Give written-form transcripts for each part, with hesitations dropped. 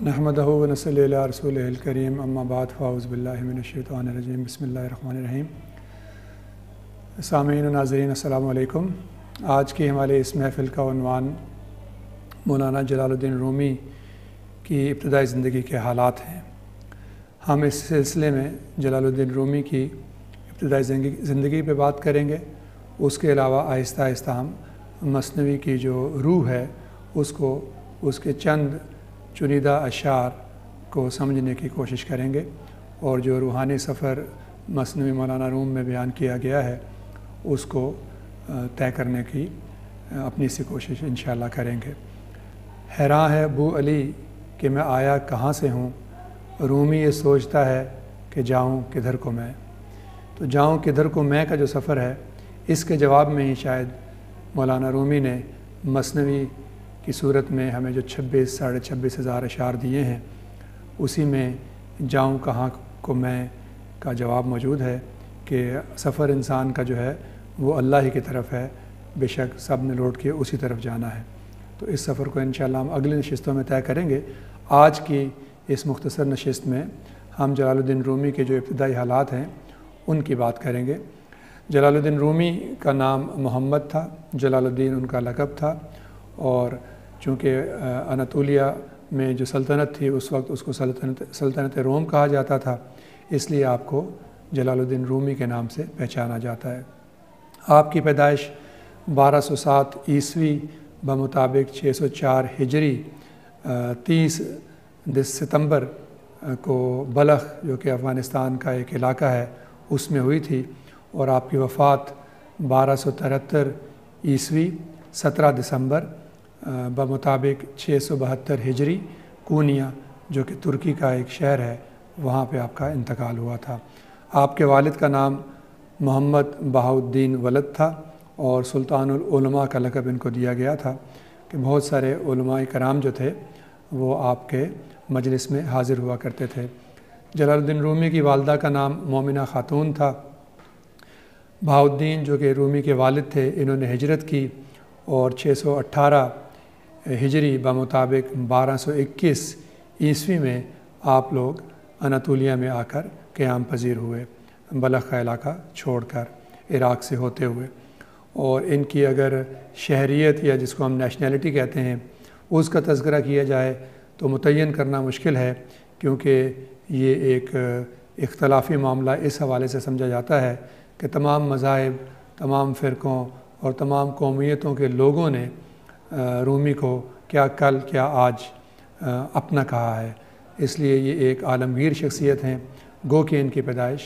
نحمدہ و نصلی علی رسولہ الکریم اما بعد فاعوذ باللہ من الشیطان الرجیم بسم اللہ الرحمن الرحیم۔ سامعین و ناظرین السلام علیکم۔ آج کی ہمارے اس محفل کا عنوان مولانا جلال الدین رومی کی ابتدائی زندگی کے حالات ہیں۔ ہم اس سلسلے میں جلال الدین رومی کی ابتدائی زندگی پہ بات کریں گے۔ اس کے علاوہ آہستہ آہستہ ہم مثنوی کی جو روح ہے اس کے چند چنیدہ اشعار کو سمجھنے کی کوشش کریں گے، اور جو روحانی سفر مثنوی مولانا روم میں بیان کیا گیا ہے اس کو طے کرنے کی اپنی سی کوشش انشاءاللہ کریں گے۔ حیراں ہے بو علی کہ میں آیا کہاں سے ہوں، رومی یہ سوچتا ہے کہ جاؤں کدھر کو میں۔ تو جاؤں کدھر کو میں کا جو سفر ہے، اس کے جواب میں ہی شاید مولانا رومی نے مثنوی کی صورت میں ہمیں جو 26,000 ہزار اشعار دیے ہیں، اسی میں جاؤں کہاں کو میں کا جواب موجود ہے کہ سفر انسان کا جو ہے وہ اللہ ہی کی طرف ہے، بے شک سب نے لوٹ کے اسی طرف جانا ہے۔ تو اس سفر کو انشاءاللہ ہم اگلی نشستوں میں طے کریں گے۔ آج کی اس مختصر نشست میں ہم جلال الدین رومی کے جو ابتدائی حالات ہیں ان کی بات کریں گے۔ جلال الدین رومی کا نام محمد تھا، جلال الدین ان کا لقب تھا، اور چونکہ اناطولیہ میں جو سلطنت تھی اس وقت اس کو سلطنت روم کہا جاتا تھا، اس لیے آپ کو جلال الدین رومی کے نام سے پہچانا جاتا ہے۔ آپ کی پیدائش 1207 عیسوی بمطابق 604 ہجری 30 ستمبر کو بلخ جو کہ افغانستان کا ایک علاقہ ہے اس میں ہوئی تھی، اور آپ کی وفات 1273 عیسوی 17 دسمبر بمطابق 672 ہجری کونیا جو کہ ترکی کا ایک شہر ہے، وہاں پہ آپ کا انتقال ہوا تھا۔ آپ کے والد کا نام محمد بہاؤالدین ولد تھا، اور سلطان العلماء کا لقب ان کو دیا گیا تھا کہ بہت سارے علماء کرام جو تھے وہ آپ کے مجلس میں حاضر ہوا کرتے تھے۔ جلال الدین رومی کی والدہ کا نام مومنہ خاتون تھا۔ بہاؤالدین جو کہ رومی کے والد تھے، انہوں نے ہجرت کی اور 618 ہجری بمطابق 1221 عیسوی میں آپ لوگ اناطولیہ میں آ کر قیام پذیر ہوئے، بلخ کا علاقہ چھوڑ کر عراق سے ہوتے ہوئے۔ اور ان کی اگر شہریت یا جس کو ہم نیشنلٹی کہتے ہیں اس کا تذکرہ کیا جائے تو متعین کرنا مشکل ہے، کیونکہ یہ ایک اختلافی معاملہ اس حوالے سے سمجھا جاتا ہے کہ تمام مذاہب، تمام فرقوں اور تمام قومیتوں کے لوگوں نے رومی کو کیا کل کیا آج اپنا کہا ہے، اس لیے یہ ایک عالمگیر شخصیت ہیں۔ گو کہ ان کی پیدائش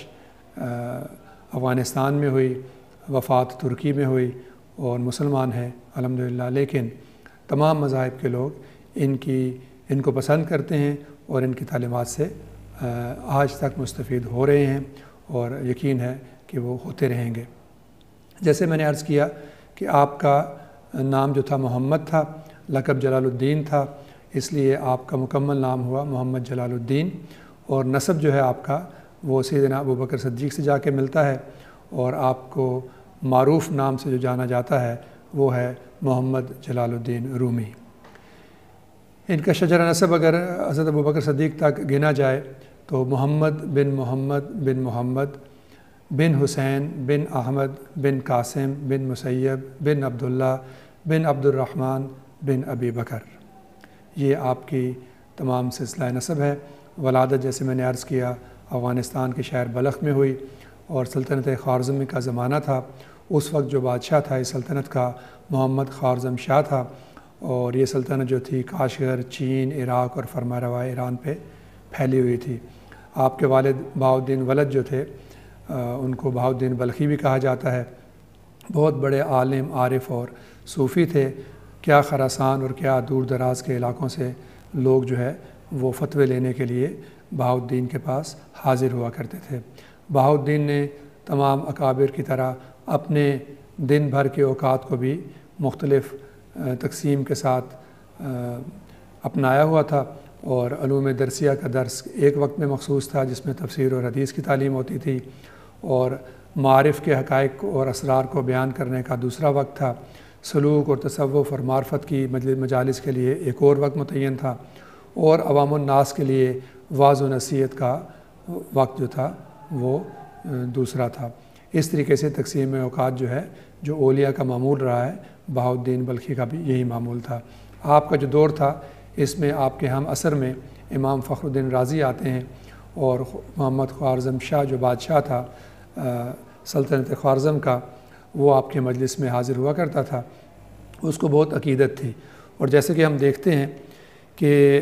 افغانستان میں ہوئی، وفات ترکی میں ہوئی، اور مسلمان ہیں الحمدللہ، لیکن تمام مذاہب کے لوگ ان کو پسند کرتے ہیں اور ان کی تعلیمات سے آج تک مستفید ہو رہے ہیں، اور یقین ہے کہ وہ ہوتے رہیں گے۔ جیسے میں نے عرض کیا کہ آپ کا نام جو تھا محمد تھا، لقب جلال الدین تھا، اس لیے آپ کا مکمل نام ہوا محمد جلال الدین، اور نسب جو ہے آپ کا وہ سیدنا ابوبکر صدیق سے جا کے ملتا ہے، اور آپ کو معروف نام سے جو جانا جاتا ہے وہ ہے محمد جلال الدین رومی۔ ان کا شجرہ نسب اگر حضرت ابوبکر صدیق تک گنا جائے تو محمد بن محمد بن محمد بن حسین بن احمد بن قاسم بن مسیب بن عبداللہ بن عبد الرحمن بن ابی بکر، یہ آپ کی تمام سلسلہ نسب ہے۔ ولادت جیسے میں نے عرض کیا افغانستان کے شہر بلخ میں ہوئی، اور سلطنت خوارزم کا زمانہ تھا۔ اس وقت جو بادشاہ تھا اس سلطنت کا محمد خوارزم شاہ تھا، اور یہ سلطنت جو تھی کاشغر، چین، عراق اور فرمانروا ایران پہ پھیلی ہوئی تھی۔ آپ کے والد بہاؤالدین ولد جو تھے ان کو بہاؤالدین بلخی بھی کہا جاتا ہے، بہت بڑے عالم، عارف اور صوفی تھے۔ کیا خراسان اور کیا دور دراز کے علاقوں سے لوگ جو ہے وہ فتوے لینے کے لیے بہاؤالدین کے پاس حاضر ہوا کرتے تھے۔ بہاؤالدین نے تمام اکابر کی طرح اپنے دن بھر کے اوقات کو بھی مختلف تقسیم کے ساتھ اپنایا ہوا تھا، اور علوم درسیہ کا درس ایک وقت میں مخصوص تھا جس میں تفسیر اور حدیث کی تعلیم ہوتی تھی، اور معارف کے حقائق اور اسرار کو بیان کرنے کا دوسرا وقت تھا، سلوک اور تصوف اور معرفت کی مجالس کے لیے ایک اور وقت متعین تھا، اور عوام الناس کے لیے واعظ و نصیحت کا وقت جو تھا وہ دوسرا تھا۔ اس طریقے سے تقسیم اوقات جو ہے جو اولیاء کا معمول رہا ہے، بہاؤالدین بلخی کا بھی یہی معمول تھا۔ آپ کا جو دور تھا اس میں آپ کے ہم عصر میں امام فخر الدین رازی آتے ہیں، اور محمد خوارزم شاہ جو بادشاہ تھا سلطنت خوارزم کا، وہ آپ کے مجلس میں حاضر ہوا کرتا تھا۔ اس کو بہت عقیدت تھی، اور جیسے کہ ہم دیکھتے ہیں کہ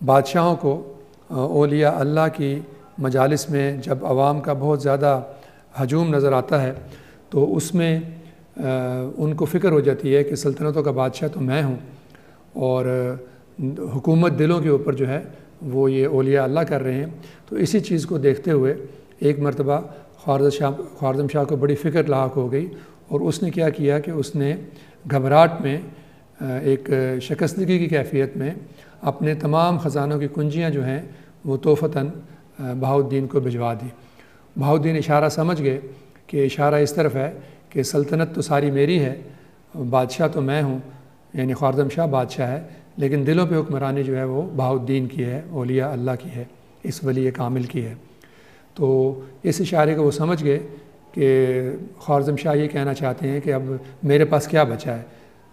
بادشاہوں کو اولیاء اللہ کی مجالس میں جب عوام کا بہت زیادہ ہجوم نظر آتا ہے تو اس میں ان کو فکر ہو جاتی ہے کہ سلطنتوں کا بادشاہ تو میں ہوں، اور حکومت دلوں کے اوپر جو ہے وہ یہ اولیاء اللہ کر رہے ہیں۔ تو اسی چیز کو دیکھتے ہوئے ایک مرتبہ خوارزم شاہ کو بڑی فکر لاحق ہو گئی، اور اس نے کیا کیا کہ اس نے گھبراہٹ میں ایک شکستگی کی کیفیت میں اپنے تمام خزانوں کی کنجیاں جو ہیں وہ تحفتاً بہاؤالدین کو بھجوا دی۔ بہاؤالدین اشارہ سمجھ گئے کہ اشارہ اس طرف ہے کہ سلطنت تو ساری میری ہے، بادشاہ تو میں ہوں، یعنی خوارزم شاہ بادشاہ ہے، لیکن دلوں پہ حکمرانی جو ہے وہ بہاؤالدین کی ہے، اولیاء اللہ کی ہے، اس ولی کامل کی ہے۔ تو اس اشارے کو وہ سمجھ گئے کہ خوارزم شاہ یہ کہنا چاہتے ہیں کہ اب میرے پاس کیا بچا ہے،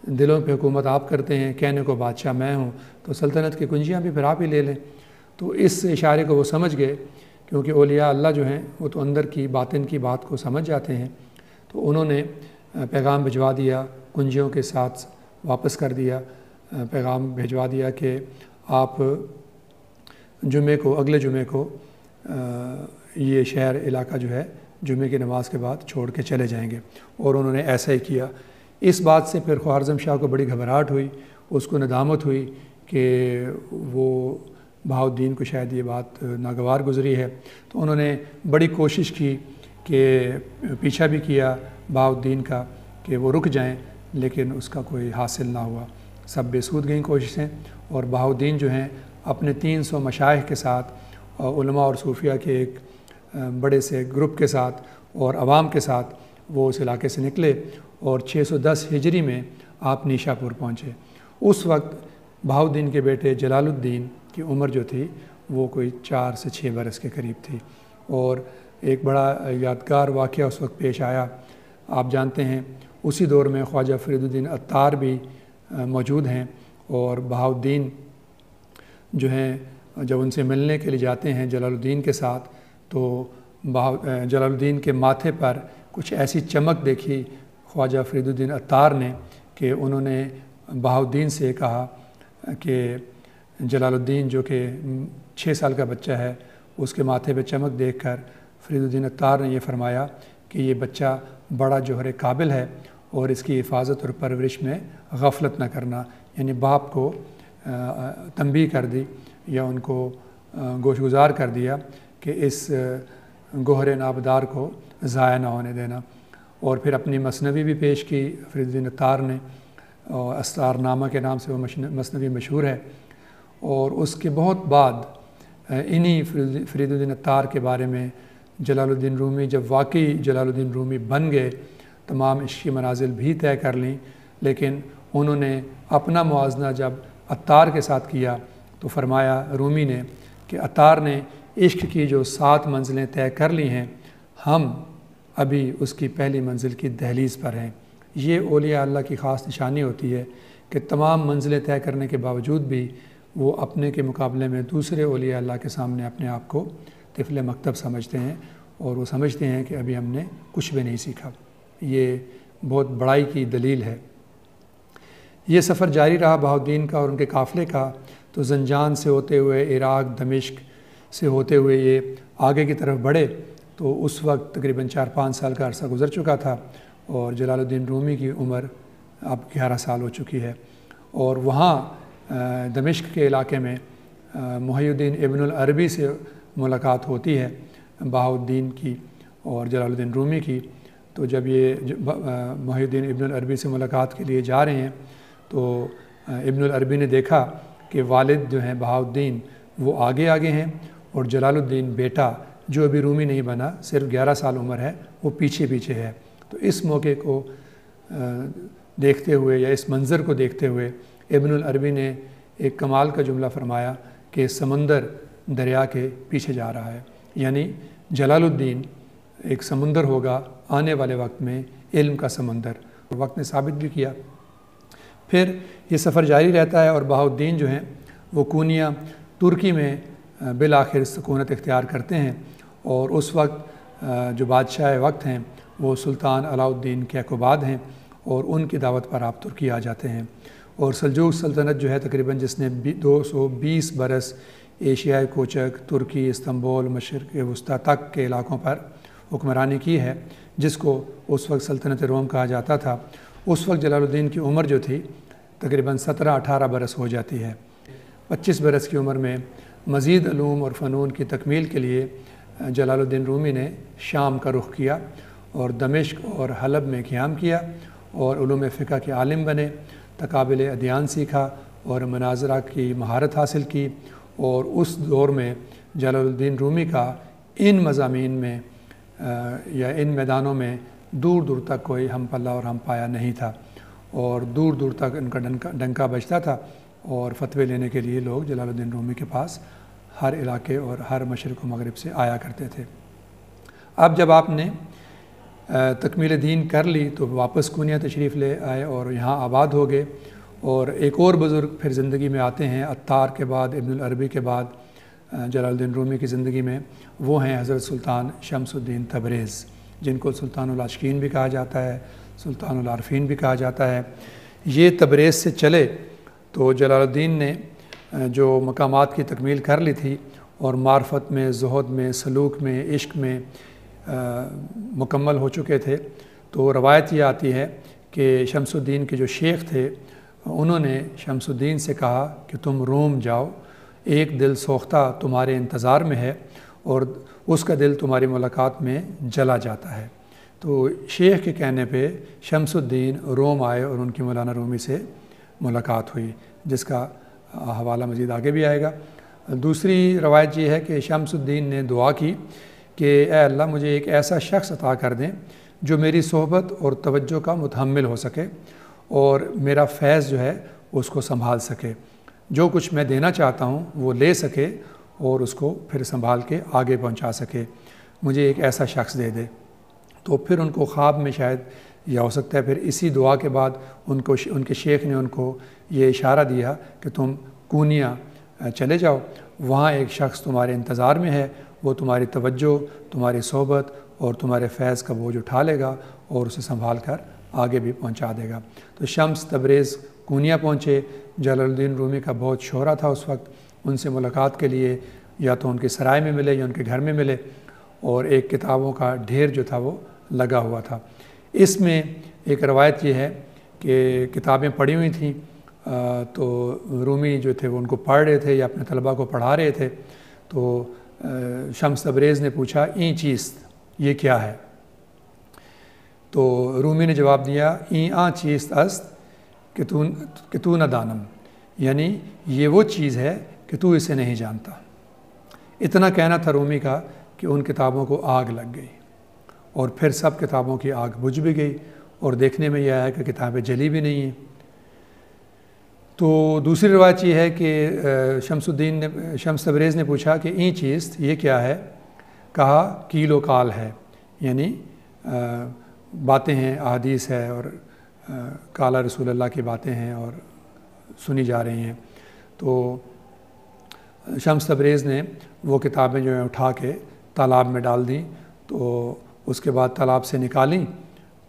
دلوں پہ حکومت آپ کرتے ہیں، کہنے کو بادشاہ میں ہوں، تو سلطنت کی کنجیاں بھی پھر آپ ہی لے لیں۔ تو اس اشارے کو وہ سمجھ گئے، کیونکہ اولیاء اللہ جو ہیں وہ تو اندر کی باطن کی بات کو سمجھ جاتے ہیں۔ تو انہوں نے پیغام بھجوا دیا، کنجیوں کے ساتھ واپس کر دیا، پیغام بھجوا دیا کہ آپ جمعے کو، اگلے جمعے کو یہ شہر علاقہ جو ہے جمعے کی نماز کے بعد چھوڑ کے چلے جائیں گے، اور انہوں نے ایسا ہی کیا۔ اس بات سے پھر خوارزم شاہ کو بڑی گھبراہٹ ہوئی، اس کو ندامت ہوئی کہ وہ بہاؤالدین کو شاید یہ بات ناگوار گزری ہے۔ تو انہوں نے بڑی کوشش کی کہ پیچھا بھی کیا بہاؤالدین کا کہ وہ رک جائیں، لیکن اس کا کوئی حاصل نہ ہوا، سب بے سود گئیں کوششیں، اور بہاؤالدین جو ہیں اپنے 300 مشائخ کے ساتھ، علماء اور صوفیہ کے ایک بڑے سے گروپ کے ساتھ اور عوام کے ساتھ وہ اس علاقے سے نکلے، اور 610 ہجری میں آپ نیشا پور پہنچے۔ اس وقت بہاؤالدین کے بیٹے جلال الدین کی عمر جو تھی وہ کوئی 4 سے 6 برس کے قریب تھی، اور ایک بڑا یادگار واقعہ اس وقت پیش آیا۔ آپ جانتے ہیں اسی دور میں خواجہ فرید الدین عطار بھی موجود ہیں، اور بہاؤالدین جو ہیں جب ان سے ملنے کے لیے جاتے ہیں جلال الدین کے ساتھ، تو جلال الدین کے ماتھے پر کچھ ایسی چمک دیکھی خواجہ فرید الدین عطار نے کہ انہوں نے بہاؤالدین سے کہا کہ جلال الدین جو کہ 6 سال کا بچہ ہے، اس کے ماتھے پہ چمک دیکھ کر فرید الدین عطار نے یہ فرمایا کہ یہ بچہ بڑا جوہر قابل ہے، اور اس کی حفاظت اور پرورش میں غفلت نہ کرنا، یعنی باپ کو تنبیہ کر دی یا ان کو گوشگزار کر دیا کہ اس گوہر نابدار کو ضائع نہ ہونے دینا۔ اور پھر اپنی مثنوی بھی پیش کی فرید الدین عطار نے، اور اسرار نامہ کے نام سے وہ مثنوی مشہور ہے۔ اور اس کے بہت بعد انہی فرید الدین عطار کے بارے میں جلال الدین رومی جب واقعی جلال الدین رومی بن گئے، تمام عشقی منازل بھی طے کر لیں، لیکن انہوں نے اپنا موازنہ جب عطار کے ساتھ کیا تو فرمایا رومی نے کہ عطار نے عشق کی جو 7 منزلیں طے کر لی ہیں، ہم ابھی اس کی پہلی منزل کی دہلیز پر ہیں۔ یہ اولیاء اللہ کی خاص نشانی ہوتی ہے کہ تمام منزلیں طے کرنے کے باوجود بھی وہ اپنے کے مقابلے میں دوسرے اولیاء اللہ کے سامنے اپنے آپ کو طفل مکتب سمجھتے ہیں، اور وہ سمجھتے ہیں کہ ابھی ہم نے کچھ بھی نہیں سیکھا۔ یہ بہت بڑائی کی دلیل ہے۔ یہ سفر جاری رہا بہاؤالدین کا اور ان کے قافلے کا، تو زنجان سے ہوتے ہوئے عراق، دمشق سے ہوتے ہوئے یہ آگے کی طرف بڑھے، تو اس وقت تقریباً 4-5 سال کا عرصہ گزر چکا تھا، اور جلال الدین رومی کی عمر اب 11 سال ہو چکی ہے۔ اور وہاں دمشق کے علاقے میں محی الدین ابن العربی سے ملاقات ہوتی ہے بہاؤالدین کی اور جلال الدین رومی کی۔ تو جب یہ محی الدین ابن العربی سے ملاقات کے لیے جا رہے ہیں تو ابن العربی نے دیکھا کہ والد جو ہیں بہاؤالدین وہ آگے آگے ہیں، اور جلال الدین بیٹا جو ابھی رومی نہیں بنا، صرف 11 سال عمر ہے، وہ پیچھے پیچھے ہے۔ تو اس موقع کو دیکھتے ہوئے یا اس منظر کو دیکھتے ہوئے ابن العربی نے ایک کمال کا جملہ فرمایا کہ سمندر دریا کے پیچھے جا رہا ہے، یعنی جلال الدین ایک سمندر ہوگا آنے والے وقت میں، علم کا سمندر، وقت نے ثابت بھی کیا۔ پھر یہ سفر جاری رہتا ہے اور بہاؤالدین جو ہیں وہ کونیا ترکی میں بالآخر سکونت اختیار کرتے ہیں، اور اس وقت جو بادشاہ وقت ہیں وہ سلطان علاء الدین کیقوباد ہیں، اور ان کی دعوت پر آپ ترکی آ جاتے ہیں، اور سلجوق سلطنت جو ہے تقریباً جس نے 220 برس ایشیائے کوچک، ترکی، استنبول، مشرق وسطیٰ تک کے علاقوں پر حکمرانی کی ہے، جس کو اس وقت سلطنت روم کہا جاتا تھا۔ اس وقت جلال الدین کی عمر جو تھی تقریباً 17-18 برس ہو جاتی ہے۔ 25 برس کی عمر میں مزید علوم اور فنون کی تکمیل کے لیے جلال الدین رومی نے شام کا رخ کیا اور دمشق اور حلب میں قیام کیا، اور علوم فقہ کے عالم بنے، تقابل ادیان سیکھا اور مناظرہ کی مہارت حاصل کی، اور اس دور میں جلال الدین رومی کا ان مضامین میں یا ان میدانوں میں دور دور تک کوئی ہم پلہ اور ہم پایا نہیں تھا، اور دور دور تک ان کا ڈنکا بجتا تھا، اور فتوے لینے کے لیے لوگ جلال الدین رومی کے پاس ہر علاقے اور ہر مشرق و مغرب سے آیا کرتے تھے۔ اب جب آپ نے تکمیل دین کر لی تو واپس کونیا تشریف لے آئے اور یہاں آباد ہو گئے، اور ایک اور بزرگ پھر زندگی میں آتے ہیں عطار کے بعد، ابن العربی کے بعد جلال الدین رومی کی زندگی میں، وہ ہیں حضرت سلطان شمس الدین تبریز، جن کو سلطان العاشقین بھی کہا جاتا ہے، سلطان العارفین بھی کہا جاتا ہے۔ یہ تبریز سے چلے تو جلال الدین نے جو مقامات کی تکمیل کر لی تھی، اور معرفت میں، زہد میں، سلوک میں، عشق میں مکمل ہو چکے تھے، تو روایت یہ آتی ہے کہ شمس الدین کے جو شیخ تھے انہوں نے شمس الدین سے کہا کہ تم روم جاؤ، ایک دل سوختہ تمہارے انتظار میں ہے، اور اس کا دل تمہاری ملاقات میں جلا جاتا ہے۔ تو شیخ کے کہنے پہ شمس الدین روم آئے اور ان کی مولانا رومی سے ملاقات ہوئی، جس کا حوالہ مزید آگے بھی آئے گا۔ دوسری روایت یہ ہے کہ شمس الدین نے دعا کی کہ اے اللہ مجھے ایک ایسا شخص عطا کر دیں جو میری صحبت اور توجہ کا متحمل ہو سکے، اور میرا فیض جو ہے اس کو سنبھال سکے، جو کچھ میں دینا چاہتا ہوں وہ لے سکے اور اس کو پھر سنبھال کے آگے پہنچا سکے، مجھے ایک ایسا شخص دے دے۔ تو پھر ان کو خواب میں شاید، یا ہو سکتا ہے پھر اسی دعا کے بعد ان کے شیخ نے ان کو یہ اشارہ دیا کہ تم کونیا چلے جاؤ، وہاں ایک شخص تمہارے انتظار میں ہے، وہ تمہاری توجہ، تمہاری صحبت اور تمہارے فیض کا بوجھ اٹھا لے گا اور اسے سنبھال کر آگے بھی پہنچا دے گا۔ تو شمس تبریز کونیا پہنچے، جلال الدین رومی کا بہت شہرہ تھا اس وقت، ان سے ملاقات کے لیے یا تو ان کے سرائے میں ملے یا ان کے گھر میں ملے، اور ایک کتابوں کا ڈھیر جو تھا وہ لگا ہوا تھا۔ اس میں ایک روایت یہ ہے کہ کتابیں پڑھی ہوئی تھیں، تو رومی جو تھے وہ ان کو پڑھ رہے تھے یا اپنے طلباء کو پڑھا رہے تھے، تو شمس تبریز نے پوچھا این چیز، یہ کیا ہے؟ تو رومی نے جواب دیا این آ چیز است کہ تو نہ دانم، یعنی یہ وہ چیز ہے کہ تو اسے نہیں جانتا۔ اتنا کہنا تھا رومی کا کہ ان کتابوں کو آگ لگ گئی، اور پھر سب کتابوں کی آگ بجھ بھی گئی، اور دیکھنے میں یہ آیا کہ کتابیں جلی بھی نہیں ہیں۔ تو دوسری روایت یہ ہے کہ شمس تبریز نے پوچھا کہ این چیز یہ کیا ہے؟ کہا کیل و کال ہے، یعنی باتیں ہیں، احادیث ہے، اور کالا رسول اللہ کی باتیں ہیں اور سنی جا رہی ہیں۔ تو شمس تبریز نے وہ کتابیں جو ہیں اٹھا کے تالاب میں ڈال دیں، تو اس کے بعد تالاب سے نکالیں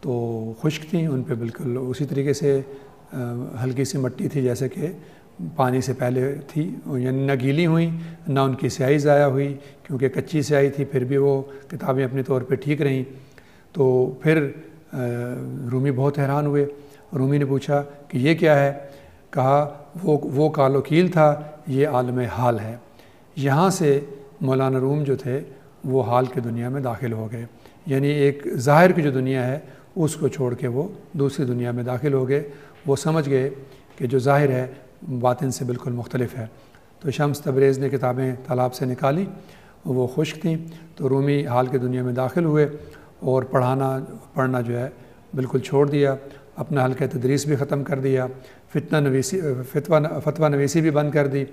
تو خشک تھیں، ان پہ بالکل اسی طریقے سے ہلکی سی مٹی تھی جیسے کہ پانی سے پہلے تھی، یعنی نہ گیلی ہوئیں نہ ان کی سیاہی ضائع ہوئی، کیونکہ کچی سیاہی تھی، پھر بھی وہ کتابیں اپنے طور پہ ٹھیک رہیں۔ تو پھر رومی بہت حیران ہوئے، رومی نے پوچھا کہ یہ کیا ہے؟ کہا وہ کال و کیل تھا، یہ عالم حال ہے۔ یہاں سے مولانا روم جو تھے وہ حال کی دنیا میں داخل ہو گئے، یعنی ایک ظاہر کی جو دنیا ہے اس کو چھوڑ کے وہ دوسری دنیا میں داخل ہو گئے، وہ سمجھ گئے کہ جو ظاہر ہے باطن سے بالکل مختلف ہے۔ تو شمس تبریز نے کتابیں تالاب سے نکالی، وہ خشک تھیں، تو رومی حال کی دنیا میں داخل ہوئے اور پڑھنا جو ہے بالکل چھوڑ دیا، اپنا حلقہ تدریس بھی ختم کر دیا، فتویٰ نویسی بھی بند کر دی،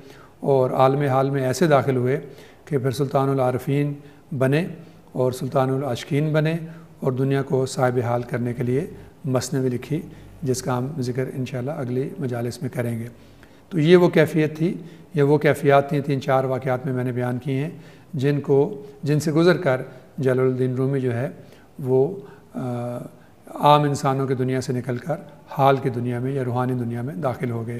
اور عالم حال میں ایسے داخل ہوئے کہ پھر سلطان العارفین بنے اور سلطان العاشقین بنے، اور دنیا کو صاحب حال کرنے کے لیے مثنوی لکھی، جس کا ہم ذکر انشاءاللہ اگلی مجالس میں کریں گے۔ تو یہ وہ کیفیت تھی، یہ وہ کیفیات تھیں، 3-4 واقعات میں نے بیان کیے ہیں، جن سے گزر کر جلال الدین رومی جو ہے وہ عام انسانوں کی دنیا سے نکل کر حال کی دنیا میں یا روحانی دنیا میں داخل ہو گئے،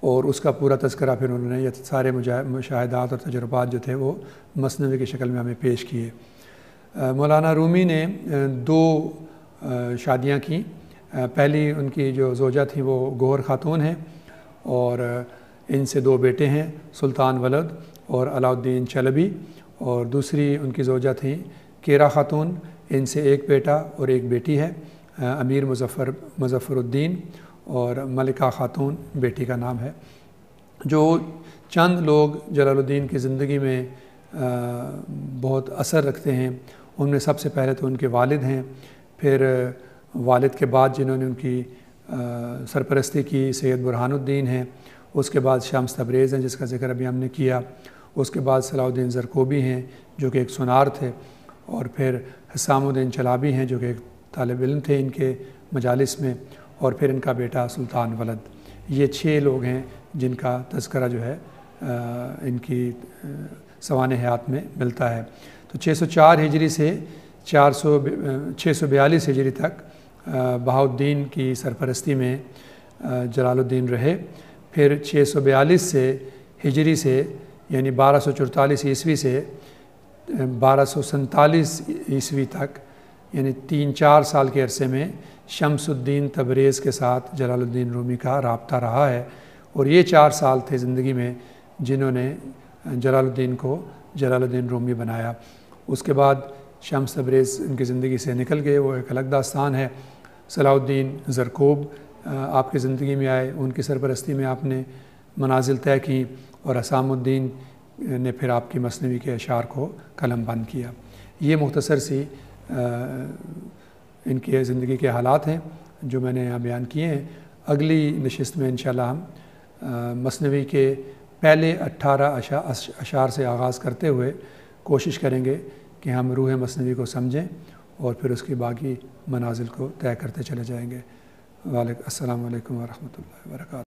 اور اس کا پورا تذکرہ پھر انہوں نے یہ سارے مشاہدات اور تجربات جو تھے وہ مثنوی کی شکل میں ہمیں پیش کیے۔ مولانا رومی نے 2 شادیاں کیں۔ پہلی ان کی جو زوجہ تھیں وہ گوہر خاتون ہیں، اور ان سے 2 بیٹے ہیں، سلطان ولد اور علاؤالدین چلبی، اور دوسری ان کی زوجہ تھیں کیرا خاتون، ان سے 1 بیٹا اور 1 بیٹی ہے، امیر مظفر الدین، اور ملکہ خاتون بیٹی کا نام ہے۔ جو چند لوگ جلال الدین کی زندگی میں بہت اثر رکھتے ہیں، ان میں سب سے پہلے تو ان کے والد ہیں، پھر والد کے بعد جنہوں نے ان کی سرپرستی کی سید برہان الدین ہیں، اس کے بعد شمس تبریز ہیں جس کا ذکر ابھی ہم نے کیا، اس کے بعد صلاح الدین زرکوبی ہیں جو کہ ایک سونار تھے، اور پھر حسام الدین چلابی ہیں جو کہ ایک طالب علم تھے ان کے مجالس میں، اور پھر ان کا بیٹا سلطان ولد۔ یہ 6 لوگ ہیں جن کا تذکرہ جو ہے ان کی سوانح حیات میں ملتا ہے۔ تو 604 ہجری سے 642 ہجری تک بہاؤالدین کی سرپرستی میں جلال الدین رہے۔ پھر 642 سے ہجری سے یعنی 1244 عیسوی سے 1247 عیسوی تک، یعنی 3-4 سال کے عرصے میں شمس الدین تبریز کے ساتھ جلال الدین رومی کا رابطہ رہا ہے، اور یہ 4 سال تھے زندگی میں جنہوں نے جلال الدین کو جلال الدین رومی بنایا۔ اس کے بعد شمس تبریز ان کی زندگی سے نکل گئے، وہ ایک الگ داستان ہے۔ صلاح الدین زرکوب آپ کی زندگی میں آئے، ان کی سرپرستی میں آپ نے منازل طے کی، اور حسام الدین نے پھر آپ کی مثنوی کے اشعار کو قلم بند کیا۔ یہ مختصر سی ان کی زندگی کے حالات ہیں جو میں نے یہاں بیان کیے ہیں۔ اگلی نشست میں انشاءاللہ ہم مثنوی کے پہلے 18 اشعار سے آغاز کرتے ہوئے کوشش کریں گے کہ ہم روح مثنوی کو سمجھیں اور پھر اس کی باقی منازل کو طے کرتے چلے جائیں گے۔ السلام علیکم ورحمۃ اللہ وبرکاتہ۔